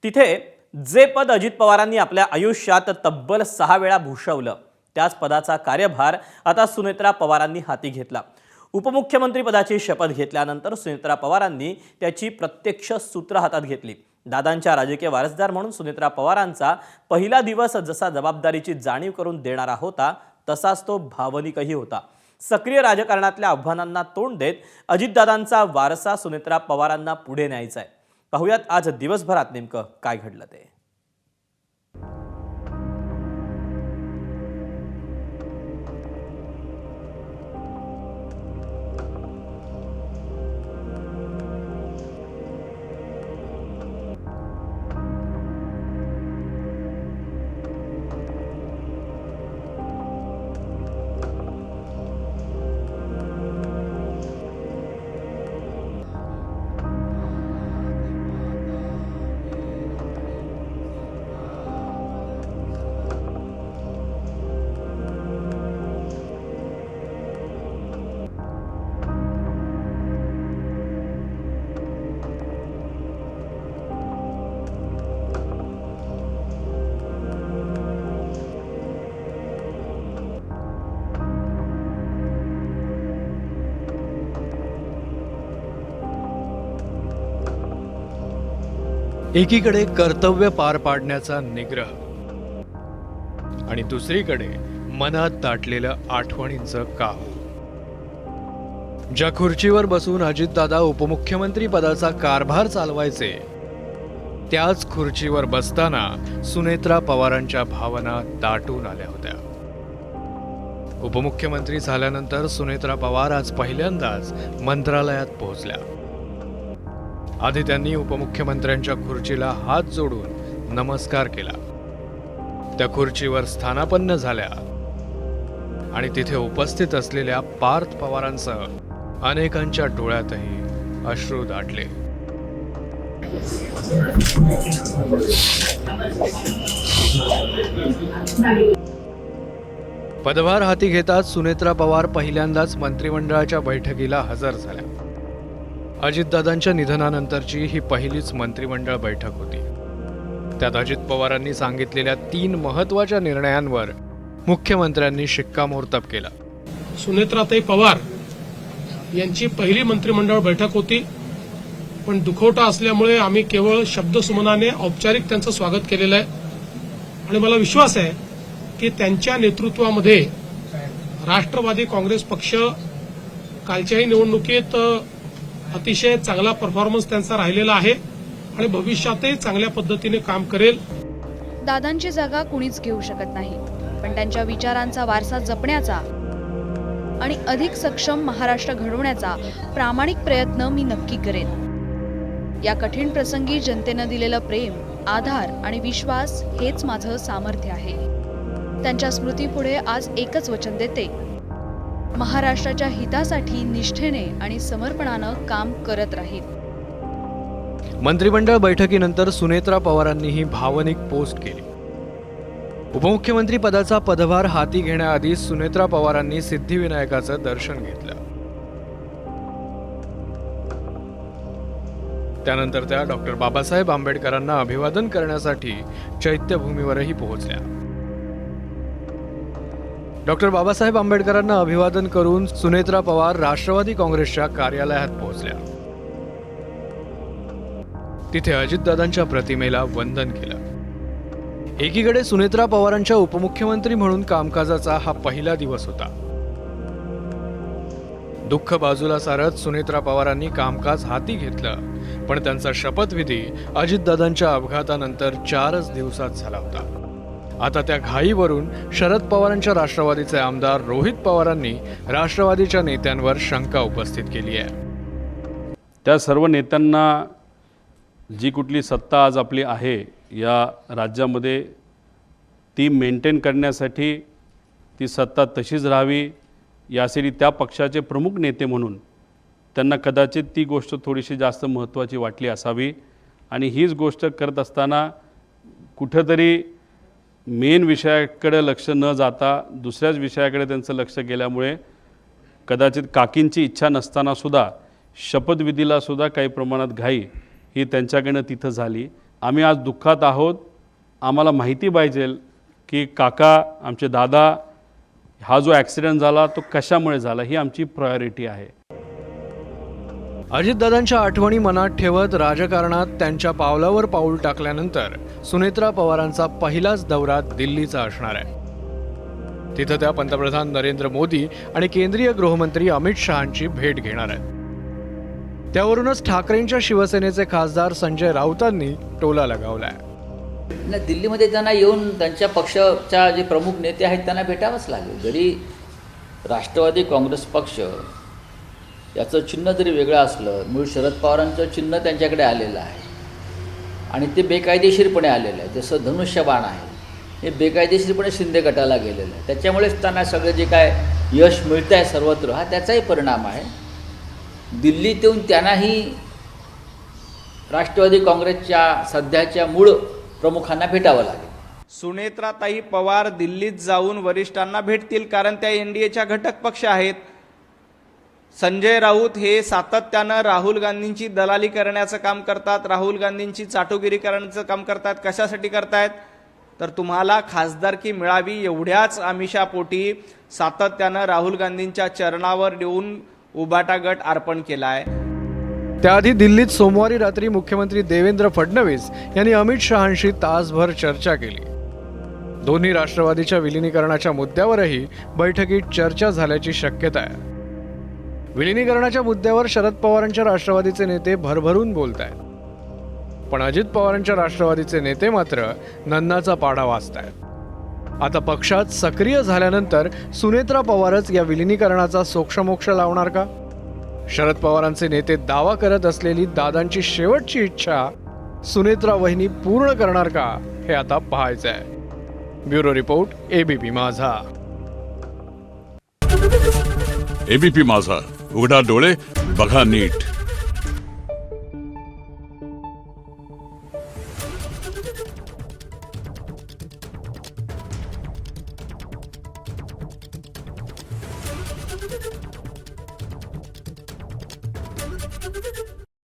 तिथे जे पद अजित पवारांनी आपल्या आयुष्यात तब्बल 6 वेळा भूषवलं, त्याच पदाचा कार्यभार आता सुनेत्रा पवारांनी हाती घेतला। उपमुख्यमंत्री पदाची शपथ घेतल्यानंतर सुनेत्रा पवारांनी त्याची प्रत्यक्ष सूत्र हातात घेतली। दादांच्या राजकीय वारसदार म्हणून सुनेत्रा पवारांचा पहिला दिवस जसा जबाबदारीची जाणीव करून देणारा होता, तसाच तो भावनिकही होता। सक्रिय राजकारणातल्या आव्हानांना तोंड देत अजितदादांचा वारसा सुनेत्रा पवारांना पुढे न्यायचा आहे। पाहुयात आज दिवसभरात नेमकं काय घडलं ते। एकीकडे कर्तव्य पार पाडण्याचा निग्रह आणि दुसरीकडे मनात दाटलेलं आठवणींचं काहू। ज्या खुर्चीवर बसून अजितदादा उपमुख्यमंत्री पदाचा कारभार चालवायचे, त्याच खुर्चीवर बसताना सुनेत्रा पवारांच्या भावना दाटून आल्या होत्या। उपमुख्यमंत्री झाल्यानंतर सुनेत्रा पवार आज पहिल्यांदाच मंत्रालयात पोहोचल्या। आधी त्यांनी उपमुख्यमंत्र्यांच्या खुर्चीला हात जोडून नमस्कार केला, त्या खुर्चीवर स्थानापन्न झाल्या आणि तिथे उपस्थित असलेल्या पार्थ पवारांसह अनेकांच्या डोळ्यातही अश्रू दाटले। पदभार हाती घेताच सुनेत्रा पवार पहिल्यांदाच मंत्रिमंडळाच्या बैठकीला हजर झाल्या। अजितदादांच्या निधनानंतरची ही पहिलीच मंत्रिमंडळ बैठक होती। त्यात अजित पवारांनी सांगितलेल्या 3 महत्त्वाच्या निर्णयांवर मुख्यमंत्र्यांनी शिक्कामोर्तब केला। सुनेत्राताई पवार यांची पहिली मंत्रिमंडळ बैठक होती, पण दुखवटा असल्यामुळे आम्ही केवळ शब्दसुमनाने औपचारिक त्यांचं स्वागत केलेलं आहे आणि मला विश्वास आहे की त्यांच्या नेतृत्वामध्ये राष्ट्रवादी काँग्रेस पक्ष कालच्याही निवडणुकीत अतिशय चांगला परफॉर्मन्स त्यांचा राहिलेला आहे आणि भविष्यातही चांगल्या पद्धतीने काम करेल। दादांची जागा कुणीच घेऊ शकत नाही, पण त्यांच्या विचारांचा वारसा जपण्याचा आणि अधिक सक्षम महाराष्ट्र घडवण्याचा प्रामाणिक प्रयत्न मी नक्की करेन। या कठीण प्रसंगी जनतेनं दिलेलं प्रेम, आधार आणि विश्वास हेच माझं सामर्थ्य आहे। त्यांच्या स्मृतीपुढे आज एकच वचन देते, महाराष्ट्राच्या हितासाठी निष्ठेने आणि समर्पणानं काम करत राहील। मंत्रिमंडळ बैठकीनंतर सुनेत्रा पवारांनीही भावनिक पोस्ट केली। उपमुख्यमंत्री पदाचा पदभार हाती घेण्याआधी सुनेत्रा पवारांनी सिद्धिविनायकाचं दर्शन घेतलं। त्यानंतर त्या डॉक्टर बाबासाहेब आंबेडकरांना अभिवादन करण्यासाठी चैत्यभूमीवरही पोहोचल्या। डॉक्टर बाबासाहेब आंबेडकरांना अभिवादन करून सुनेत्रा पवार राष्ट्रवादी काँग्रेसच्या कार्यालयात पोहोचल्या। तिथे अजितदादांच्या प्रतिमेला वंदन केलं। एकीकडे सुनेत्रा पवारांच्या उपमुख्यमंत्री म्हणून कामकाजाचा हा पहिला दिवस होता। दुःख बाजूला सारत सुनेत्रा पवारांनी कामकाज हाती घेतलं, पण त्यांचा शपथविधी अजितदादांच्या अपघातानंतर 4च दिवसात झाला होता। आता त्या घाईवरून शरद पवारांच्या राष्ट्रवादीचे आमदार रोहित पवारांनी राष्ट्रवादीच्या नेत्यांवर शंका उपस्थित केली आहे। त्या सर्व नेत्यांना जी कुठली सत्ता आज आपली आहे या राज्यामध्ये ती मेंटेन करण्यासाठी, ती सत्ता तशीच राहावी यासाठी त्या पक्षाचे प्रमुख नेते म्हणून त्यांना कदाचित ती गोष्ट थोडीशी जास्त महत्त्वाची वाटली असावी आणि हीच गोष्ट करत असताना कुठेतरी मेन विषयाकडे लक्ष न जाता दुसऱ्याच विषयाकडे त्यांचं लक्ष गेल्यामुळे कदाचित काकींची इच्छा नसताना सुद्धा शपथविधीला सुद्धा काही प्रमाणात घाई ही त्यांच्याकडनं तिथं झाली आम्ही आज दुःखात आहोत. आम्हाला माहिती पाहिजे की काका, आमचे दादा, हा जो ॲक्सिडेंट झाला तो कशामुळे झाला, ही आमची प्रायोरिटी आहे. अजितदादांच्या आठवणी मनात ठेवत राजकारणात त्यांच्या पावलावर पाऊल टाकल्यानंतर सुनेत्रा पवारांचा पहिलाच दौरा दिल्लीचा असणार आहे. तिथं त्या पंतप्रधान नरेंद्र मोदी आणि केंद्रीय गृहमंत्री अमित शहांची भेट घेणार आहेत. त्यावरूनच ठाकरेंच्या शिवसेनेचे खासदार संजय राऊतांनी टोला लगावलाय. नाही, दिल्लीमध्ये त्यांना येऊन त्यांच्या पक्षाच्या जे प्रमुख नेते आहेत त्यांना भेटावंच लागेल. जरी राष्ट्रवादी काँग्रेस पक्ष याचं चिन्ह जरी वेगळं असलं, मूळ शरद पवारांचं चिन्ह त्यांच्याकडे आलेलं आहे आणि ते बेकायदेशीरपणे आलेलं आहे. जसं धनुष्यबाण आहे, हे बेकायदेशीरपणे शिंदे गटाला गेलेलं आहे. त्याच्यामुळेच त्यांना सगळं जे काय यश मिळतं आहे सर्वत्र, हा त्याचाही परिणाम आहे. दिल्लीत येऊन त्यांनाही राष्ट्रवादी काँग्रेसच्या सध्याच्या मूळ प्रमुखांना भेटावं लागेल. सुनेत्राताई पवार दिल्लीत जाऊन वरिष्ठांना भेटतील, कारण त्या NDAच्या घटक पक्ष आहेत. संजय राऊत हे सातत्यानं राहुल गांधींची दलाली करण्याचं काम करतात, राहुल गांधींची चाटोगिरी करण्याचं काम करतात. कशासाठी करतायत? तर तुम्हाला खासदारकी मिळावी एवढ्याच आमिषापोटी सातत्यानं राहुल गांधींच्या चरणावर देऊन उबाटा गट अर्पण केला आहे. त्याआधी दिल्लीत सोमवारी रात्री मुख्यमंत्री देवेंद्र फडणवीस यांनी अमित शहांशी तासभर चर्चा केली. दोन्ही राष्ट्रवादीच्या विलिनीकरणाच्या मुद्द्यावरही बैठकीत चर्चा झाल्याची शक्यता आहे. विलिनीकरणाच्या मुद्द्यावर शरद पवारांच्या राष्ट्रवादीचे नेते भरभरून बोलत आहेत, पण अजित पवारांच्या राष्ट्रवादीचे नेते मात्र नन्नाचा पाढा वाचतायत. आता पक्षात सक्रिय झाल्यानंतर सुनेत्रा पवारच या विलिनीकरणाचा सोक्षमोक्ष लावणार का? शरद पवारांचे नेते दावा करत असलेली दादांची शेवटची इच्छा सुनेत्रा वहिनी पूर्ण करणार का, हे आता पाहायचं आहे. ब्युरो रिपोर्ट, ABP माझा. ABP माझा, उघडा डोळे बघा नीट. Thank you.